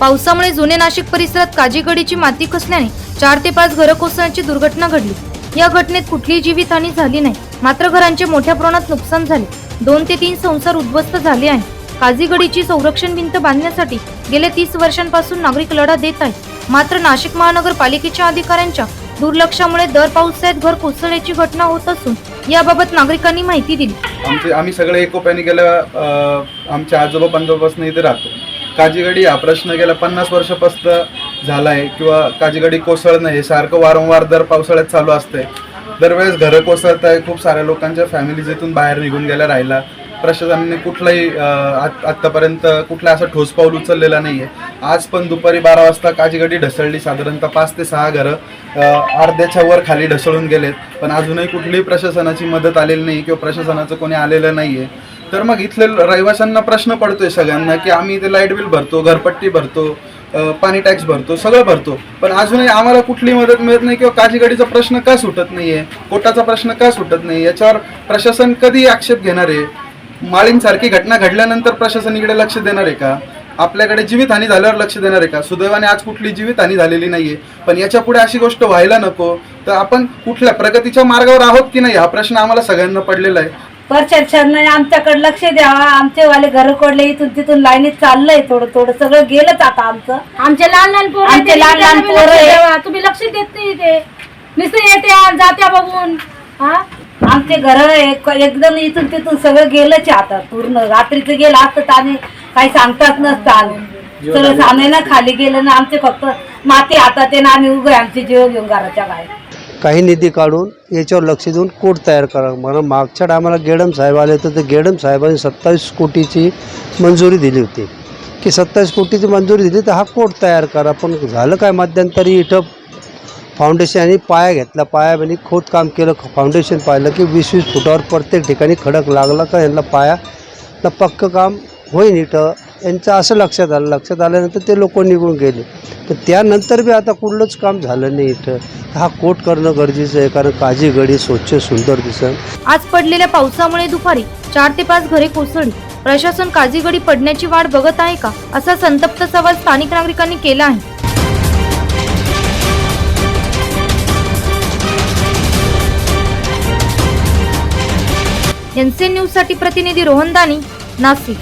पावसामुळे जुने नाशिक परिसरात काजीगडीची माती खचल्याने 4 ते 5 घरं कोसळण्याची दुर्घटना घडली। या घटनेत कुठलीही जीवितहानी झाली नाही, मात्र घरांचे मोठ्या प्रमाणात नुकसान झाले। 2 ते 3 संसार उद्ध्वस्त झाले आहेत। काजीगडीची संरक्षण भिंत बांधण्यासाठी गेल्या 30 वर्षांपासून नागरिक लढा देत आहेत, मात्र नाशिक महानगरपालिकेच्या अधिकाऱ्यांच्या दुर्लक्षामुळे दर पावसाळ्यात घर कोसळण्याची घटना होत असून याबाबत नागरिकांनी माहिती दिली। आम्ही सगळे एकोप्याने गेल्या आमच्या आजोबा पंजोबापासून इथे राहतो। काजीगडी हा प्रश्न गेल्या 50 वर्षापासून झाला आहे किंवा काजीगडी कोसळणं हे सारखं वारंवार दर पावसाळ्यात चालू असतंय। दरवेळेस घरं कोसळत आहे, खूप साऱ्या लोकांच्या फॅमिलीज इथून बाहेर निघून गेल्या राहिला। प्रशासनाने कुठलाही आत्तापर्यंत कुठला असा ठोस पाऊल उचललेला नाही आहे। आज पण दुपारी 12 वाजता काजीगडी ढसळली, साधारणतः 5 ते 6 घरं अर्ध्याच्या वर खाली ढसळून गेलेत, पण अजूनही कुठलीही प्रशासनाची मदत आलेली नाही किंवा प्रशासनाचं कोणी आलेलं नाही आहे। तर मग इथले रहिवाशांना प्रश्न पडतोय सगळ्यांना की आम्ही इथे लाईट बिल भरतो, घरपट्टी भरतो, पाणी टॅक्स भरतो, सगळं भरतो, पण अजूनही आम्हाला कुठली मदत मिळत नाही किंवा काजीगडीचा प्रश्न का सुटत नाहीये, कोर्टाचा प्रश्न का सुटत नाही, याच्यावर प्रशासन कधी आक्षेप घेणार आहे? माळींसारखी घटना घडल्यानंतर प्रशासन इकडे लक्ष देणार आहे का? आपल्याकडे जीवितहानी झाल्यावर लक्ष देणार आहे का? सुदैवाने आज कुठली जीवितहानी झालेली नाहीये, पण याच्या पुढे अशी गोष्ट व्हायला नको। तर आपण कुठल्या प्रगतीच्या मार्गावर आहोत की नाही हा प्रश्न आम्हाला सगळ्यांना पडलेला आहे। प्रशासनाने आमच्याकडे लक्ष द्यावा। आमचे वाले घर कोडले इथून तिथून लाईनीत चाललंय, थोडं थोडं सगळं गेलंच आता आमचं। आमचे लहान लहान पोरं तुम्ही लक्ष देत नाही, ते नुसतं येते जात्या बघून। आमचे घर एकदम इथून तिथून सगळं गेलंच आता, पूर्ण रात्रीचं गेलं असतं तर आम्ही काही सांगताच नसतं। आम्ही सगळं सामान्य खाली गेलं ना, आमचे फक्त माती हातात आहे ना, आम्ही उभे आमचे जीव घेऊन घराच्या बाहेर। काही निधी काढून याच्यावर लक्ष देऊन कोर्ट तयार करा। मला मागच्या टायमाला गेडम साहेब आले होते, तर गेडम साहेबांनी 27 कोटीची मंजुरी दिली होती की 27 कोटीची मंजुरी दिली तर हा कोर्ट तयार करा। पण झालं काय, मध्यंतरी इथं फाउंडेशन आणि पाया घेतला, पायामध्ये खोदकाम केलं, फाउंडेशन पाहिलं की 20-20 फुटावर प्रत्येक ठिकाणी खडक लागला का यांना पायाला पक्कं काम होईन इथं, यांचं असं लक्षात आलं। लक्षात आल्यानंतर ते लोक निघून गेले, पण त्यानंतर बी आता कुठलंच काम झालं नाही इथं। हा कोर्ट करणं गरजेचं आहे, कारण काजीगडी स्वच्छ सुंदर दिसेल। आज पडलेल्या पावसामुळे दुपारी 4 ते 5 घरे कोसळली। प्रशासन काजीगडी पडण्याची वाट बघत आहे का, असा संतप्त सवाल स्थानिक नागरिकांनी केला आहे। एनसीएन न्यूज साठी प्रतिनिधी रोहन दानी, नाशिक।